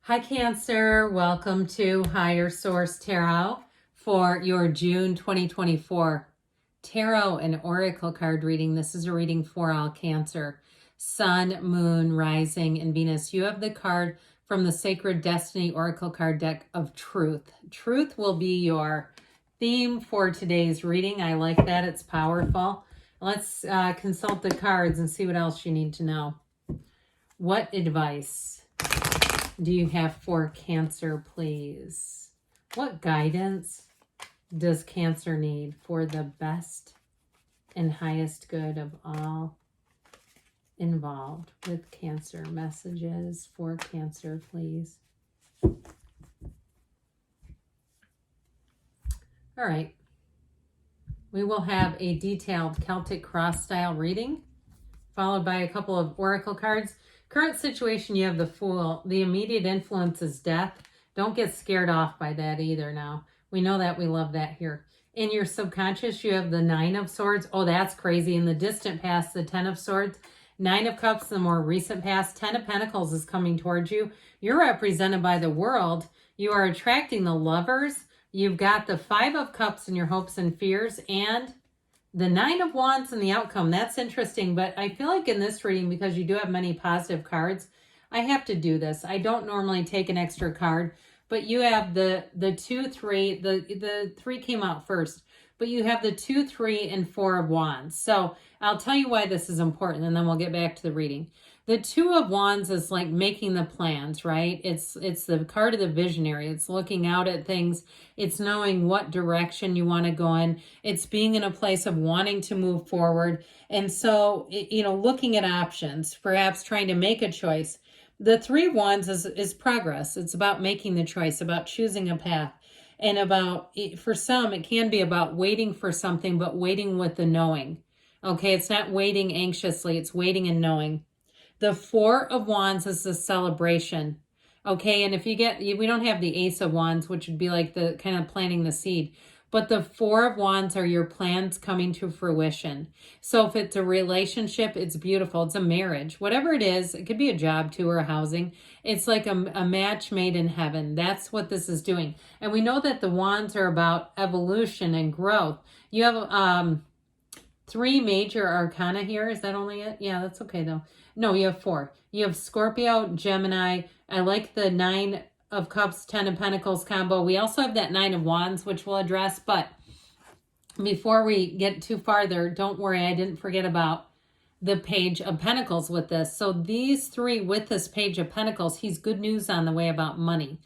Hi, Cancer. Welcome to Higher Source Tarot for your June 2024 Tarot and Oracle card reading. This is a reading for all Cancer. Sun, Moon, Rising, and Venus. You have the card from the Sacred Destiny Oracle card deck of Truth. Truth will be your theme for today's reading. I like that. It's powerful. Let's consult the cards and see what else you need to know. What advice do you have for Cancer, please? What guidance does Cancer need for the best and highest good of all involved with Cancer? Messages for Cancer, please. All right. We will have a detailed Celtic cross style reading, followed by a couple of oracle cards. Current situation, you have the Fool. The immediate influence is death. Don't get scared off by that either now. We know that. We love that here. In your subconscious, you have the Nine of Swords. Oh, that's crazy. In the distant past, the Ten of Swords. Nine of Cups, the more recent past. Ten of Pentacles is coming towards you. You're represented by the World. You are attracting the Lovers. You've got the Five of Cups in your hopes and fears, and the Nine of Wands and the outcome. That's interesting, but I feel like in this reading, because you do have many positive cards, I have to do this. I don't normally take an extra card, but you have the 2, 3, the 3 came out first, but you have the 2, 3, and 4 of Wands. So I'll tell you why this is important, and then we'll get back to the reading. The 2 of Wands is like making the plans, right? It's the card of the visionary. It's looking out at things. It's knowing what direction you want to go in. It's being in a place of wanting to move forward. And so, looking at options, perhaps trying to make a choice. The 3 of Wands is progress. It's about making the choice, about choosing a path. And about, for some, it can be about waiting for something, but waiting with the knowing. Okay, it's not waiting anxiously. It's waiting and knowing. The 4 of Wands is the celebration. Okay, and if you get, we don't have the Ace of Wands, which would be like the kind of planting the seed. But the 4 of Wands are your plans coming to fruition. So if it's a relationship, it's beautiful. It's a marriage. Whatever it is, it could be a job too or a housing. It's like a match made in heaven. That's what this is doing. And we know that the Wands are about evolution and growth. You have 3 major arcana here. Is that only it? Yeah, that's okay though. No, you have 4. You have Scorpio, Gemini. I like the 9 of Cups, 10 of Pentacles combo. We also have that 9 of Wands, which we'll address. But before we get too farther, don't worry, I didn't forget about the Page of Pentacles with this. So these 3 with this Page of Pentacles, he's good news on the way about money.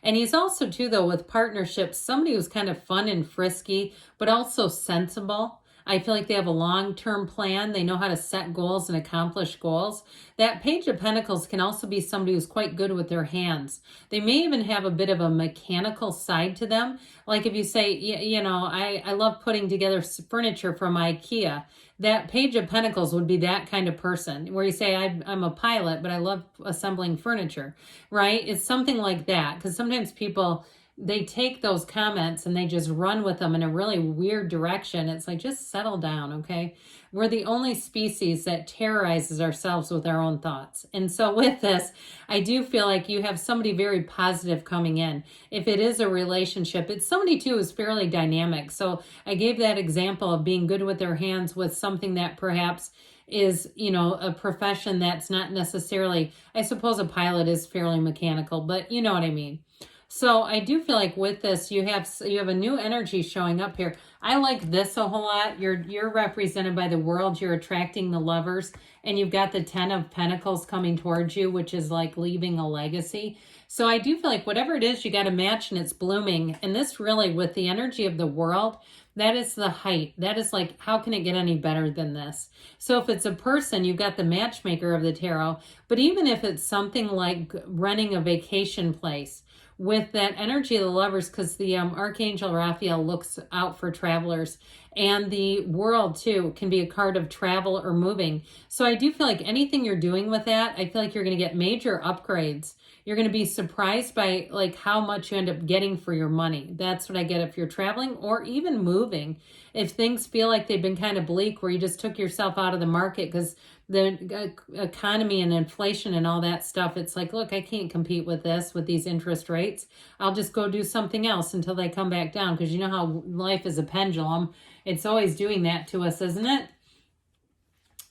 And he's also, too, though, with partnerships, somebody who's kind of fun and frisky, but also sensible. I feel like they have a long-term plan. They know how to set goals and accomplish goals. That Page of Pentacles can also be somebody who's quite good with their hands. They may even have a bit of a mechanical side to them. Like if you say, I love putting together furniture from IKEA. That Page of Pentacles would be that kind of person where you say, I'm a pilot, but I love assembling furniture, right? It's something like that, because sometimes people, they take those comments and they just run with them in a really weird direction. It's like, just settle down, okay? We're the only species that terrorizes ourselves with our own thoughts. And so with this, I do feel like you have somebody very positive coming in. If it is a relationship, it's somebody too who's fairly dynamic. So I gave that example of being good with their hands with something that perhaps is, a profession that's not necessarily, I suppose a pilot is fairly mechanical, but you know what I mean. So I do feel like with this, you have a new energy showing up here. I like this a whole lot. You're represented by the World. You're attracting the Lovers, and you've got the 10 of Pentacles coming towards you, which is like leaving a legacy. So I do feel like whatever it is, you got a match and it's blooming. And this really, with the energy of the World, that is the height. That is like, how can it get any better than this? So if it's a person, you've got the matchmaker of the tarot. But even if it's something like renting a vacation place, with that energy of the Lovers, because the Archangel Raphael looks out for travelers, and the World too can be a card of travel or moving. So I do feel like anything you're doing with that, I feel like you're going to get major upgrades. You're going to be surprised by like how much you end up getting for your money. That's what I get if you're traveling or even moving. If things feel like they've been kind of bleak, where you just took yourself out of the market because the economy and inflation and all that stuff. It's like, look, I can't compete with this, with these interest rates. I'll just go do something else until they come back down, because you know how life is a pendulum. It's always doing that to us, isn't it?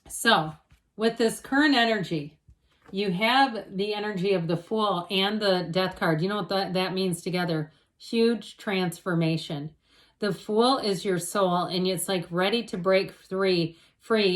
So with this current energy, you have the energy of the Fool and the Death card. You know what that means together? Huge transformation. The Fool is your soul, and it's like ready to break free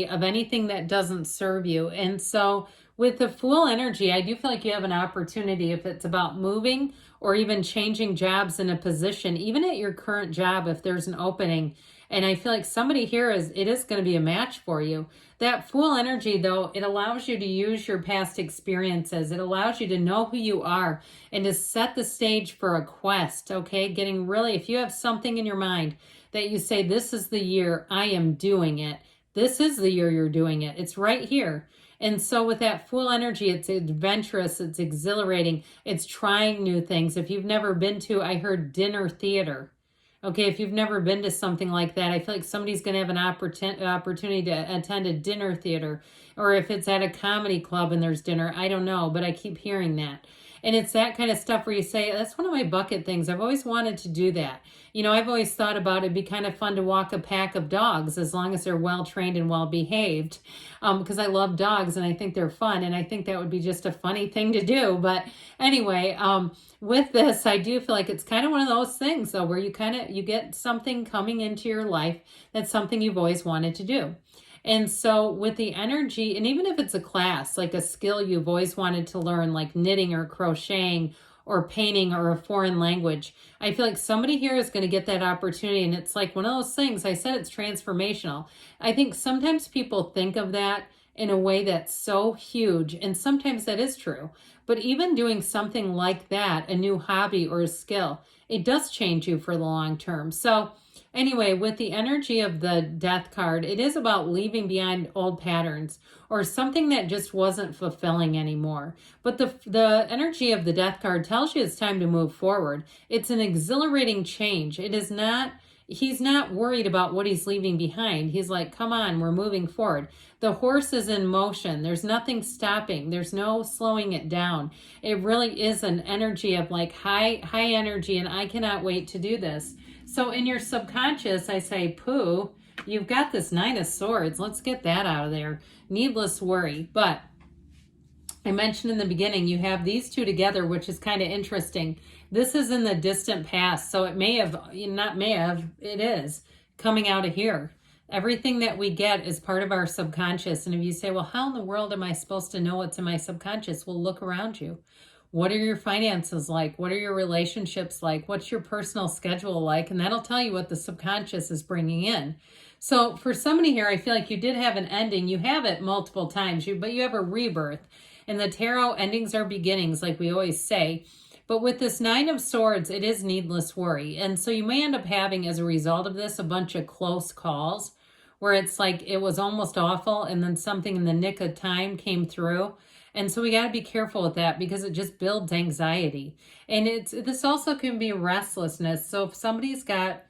of anything that doesn't serve you. And so with the Fool energy, I do feel like you have an opportunity, if it's about moving or even changing jobs in a position, even at your current job, if there's an opening. And I feel like somebody here it is going to be a match for you. That Fool energy, though, it allows you to use your past experiences. It allows you to know who you are and to set the stage for a quest, okay? Getting really, if you have something in your mind that you say, this is the year I am doing it. This is the year you're doing it. It's right here. And so with that Fool energy, it's adventurous, it's exhilarating, it's trying new things. If you've never been to, I heard dinner theater. Okay, if you've never been to something like that, I feel like somebody's going to have an opportunity to attend a dinner theater. Or if it's at a comedy club and there's dinner, I don't know, but I keep hearing that. And it's that kind of stuff where you say, that's one of my bucket things. I've always wanted to do that. You know, I've always thought about it'd be kind of fun to walk a pack of dogs as long as they're well trained and well behaved, because I love dogs and I think they're fun. And I think that would be just a funny thing to do. But anyway, with this, I do feel like it's kind of one of those things, though, where you get something coming into your life that's something you've always wanted to do. And so with the energy, and even if it's a class, like a skill you've always wanted to learn, like knitting or crocheting or painting or a foreign language, I feel like somebody here is going to get that opportunity. And it's like one of those things, I said it's transformational. I think sometimes people think of that in a way that's so huge, and sometimes that is true. But even doing something like that, a new hobby or a skill, it does change you for the long term. So anyway, with the energy of the Death card, it is about leaving behind old patterns or something that just wasn't fulfilling anymore. But the energy of the Death card tells you it's time to move forward. It's an exhilarating change. It is not, he's not worried about what he's leaving behind. He's like, come on, we're moving forward. The horse is in motion. There's nothing stopping. There's no slowing it down. It really is an energy of like high energy, and I cannot wait to do this. So in your subconscious, I say, Pooh, you've got this Nine of Swords. Let's get that out of there. Needless worry. But I mentioned in the beginning, you have these two together, which is kind of interesting. This is in the distant past. So it may have, it is coming out of here. Everything that we get is part of our subconscious. And if you say, well, how in the world am I supposed to know what's in my subconscious? Well, look around you. What are your finances like? What are your relationships like? What's your personal schedule like? And that'll tell you what the subconscious is bringing in. So for somebody here, I feel like you did have an ending. You have it multiple times, but you have a rebirth. In the tarot, endings are beginnings, like we always say. But with this Nine of Swords, it is needless worry. And so you may end up having, as a result of this, a bunch of close calls where it's like it was almost awful and then something in the nick of time came through. And so we got to be careful with that, because it just builds anxiety. And this also can be restlessness. So if somebody's got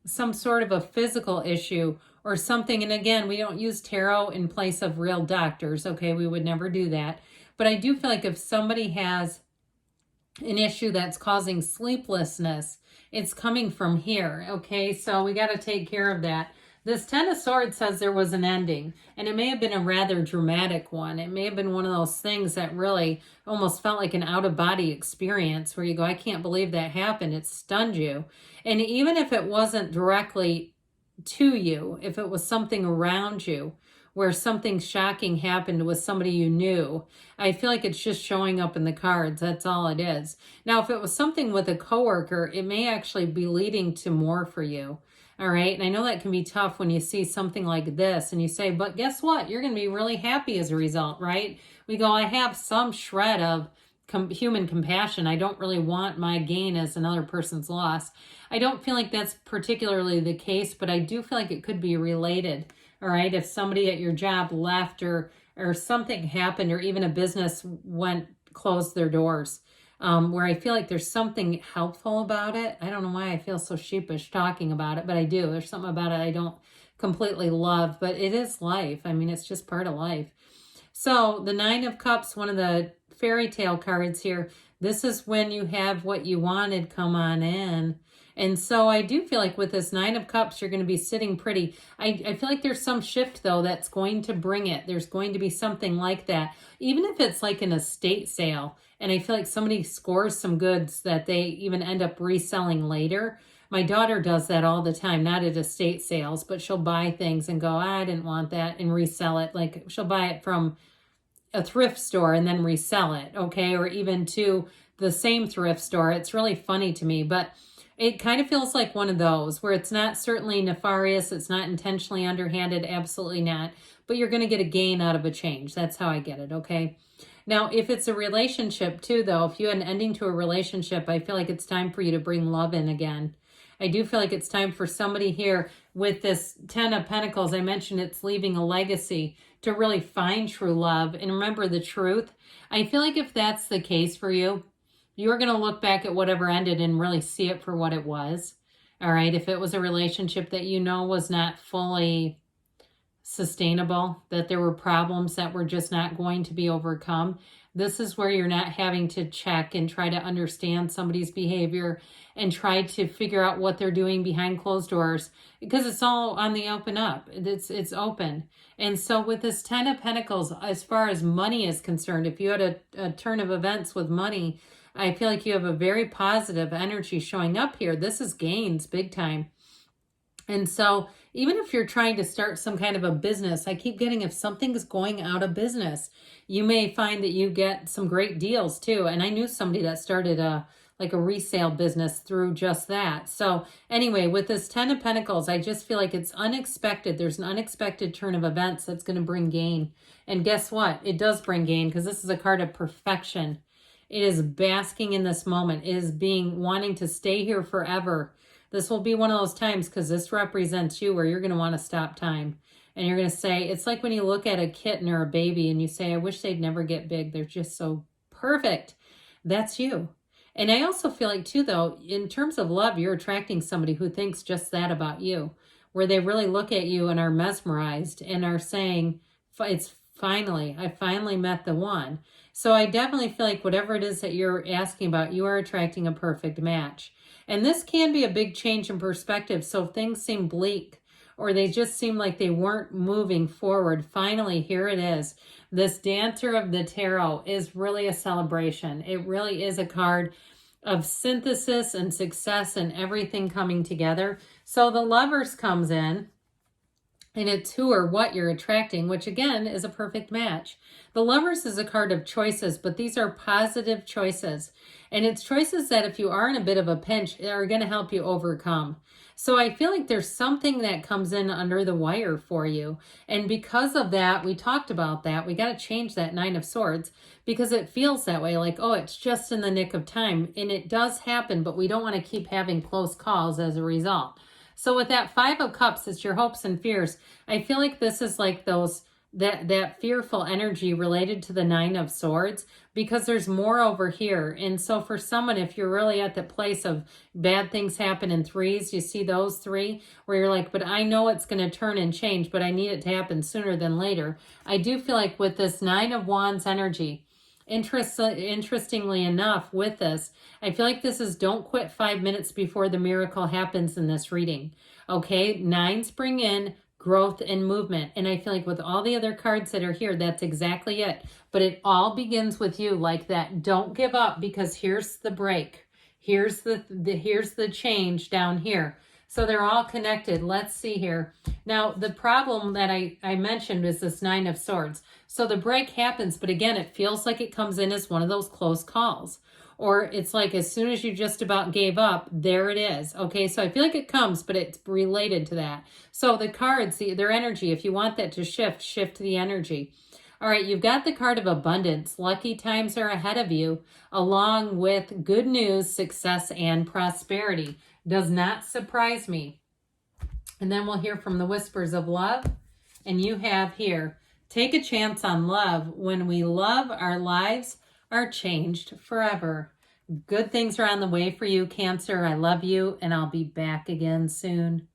some sort of a physical issue or something, and again, we don't use tarot in place of real doctors, okay? We would never do that. But I do feel like if somebody has an issue that's causing sleeplessness, it's coming from here, okay? So we got to take care of that. This Ten of Swords says there was an ending, and it may have been a rather dramatic one. It may have been one of those things that really almost felt like an out-of-body experience where you go, I can't believe that happened. It stunned you. And even if it wasn't directly to you, if it was something around you where something shocking happened with somebody you knew, I feel like it's just showing up in the cards. That's all it is. Now, if it was something with a coworker, it may actually be leading to more for you. All right. And I know that can be tough when you see something like this and you say, but guess what? You're going to be really happy as a result, right? We go, I have some shred of human compassion. I don't really want my gain as another person's loss. I don't feel like that's particularly the case, but I do feel like it could be related. All right. If somebody at your job left or something happened, or even a business closed their doors, where I feel like there's something helpful about it. I don't know why I feel so sheepish talking about it, but I do. There's something about it I don't completely love, but it is life. I mean, it's just part of life. So the Nine of Cups, one of the fairy tale cards here, this is when you have what you wanted come on in. And so I do feel like with this Nine of Cups, you're going to be sitting pretty. I feel like there's some shift, though, that's going to bring it. There's going to be something like that, even if it's like an estate sale. And I feel like somebody scores some goods that they even end up reselling later. My daughter does that all the time, not at estate sales, but she'll buy things and go, I didn't want that, and resell it. Like she'll buy it from a thrift store and then resell it, okay? Or even to the same thrift store. It's really funny to me, but it kind of feels like one of those where it's not certainly nefarious, it's not intentionally underhanded, absolutely not, but you're going to get a gain out of a change. That's how I get it, okay? Now, if it's a relationship too, though, if you had an ending to a relationship, I feel like it's time for you to bring love in again. I do feel like it's time for somebody here with this 10 of Pentacles. I mentioned it's leaving a legacy to really find true love and remember the truth. I feel like if that's the case for you, you're going to look back at whatever ended and really see it for what it was. All right. If it was a relationship that you know was not fully sustainable, that there were problems that were just not going to be overcome, this is where you're not having to check and try to understand somebody's behavior and try to figure out what they're doing behind closed doors, because it's all on the open up. It's open. And so with this 10 of Pentacles, as far as money is concerned, if you had a turn of events with money, I feel like you have a very positive energy showing up here. This is gains big time. And so even if you're trying to start some kind of a business, I keep getting if something's going out of business, you may find that you get some great deals too. And I knew somebody that started a resale business through just that. So anyway, with this 10 of Pentacles, I just feel like it's unexpected. There's an unexpected turn of events that's going to bring gain. And guess what? It does bring gain because this is a card of perfection. It is basking in this moment. It is wanting to stay here forever. This will be one of those times because this represents you where you're going to want to stop time. And you're going to say, it's like when you look at a kitten or a baby and you say, I wish they'd never get big. They're just so perfect. That's you. And I also feel like too, though, in terms of love, you're attracting somebody who thinks just that about you, where they really look at you and are mesmerized and are saying, I finally met the one. So I definitely feel like whatever it is that you're asking about, you are attracting a perfect match. And this can be a big change in perspective. So if things seem bleak or they just seem like they weren't moving forward, finally, here it is. This Dancer of the Tarot is really a celebration. It really is a card of synthesis and success and everything coming together. So the Lovers comes in. And it's who or what you're attracting, which again is a perfect match. The Lovers is a card of choices, but these are positive choices. And it's choices that if you are in a bit of a pinch, are going to help you overcome. So I feel like there's something that comes in under the wire for you. And because of that, we talked about that. We got to change that Nine of Swords because it feels that way. Like, oh, it's just in the nick of time. And it does happen, but we don't want to keep having close calls as a result. So with that Five of Cups, it's your hopes and fears. I feel like this is like that fearful energy related to the Nine of Swords because there's more over here. And so for someone, if you're really at the place of bad things happen in threes, you see those three where you're like, but I know it's going to turn and change, but I need it to happen sooner than later. I do feel like with this Nine of Wands energy, interestingly enough, with this, I feel like this is don't quit 5 minutes before the miracle happens in this reading. Okay, nines bring in growth and movement. And I feel like with all the other cards that are here, that's exactly it. But it all begins with you like that. Don't give up because here's the break. Here's the change down here. So they're all connected. Let's see here. Now, the problem that I mentioned is this Nine of Swords. So the break happens, but again, it feels like it comes in as one of those close calls. Or it's like as soon as you just about gave up, there it is. Okay, so I feel like it comes, but it's related to that. So the cards, their energy, if you want that to shift the energy. All right, you've got the card of abundance. Lucky times are ahead of you, along with good news, success, and prosperity. Does not surprise me. And then we'll hear from the Whispers of Love. And you have here, take a chance on love. When we love, our lives are changed forever. Good things are on the way for you, Cancer. I love you, and I'll be back again soon.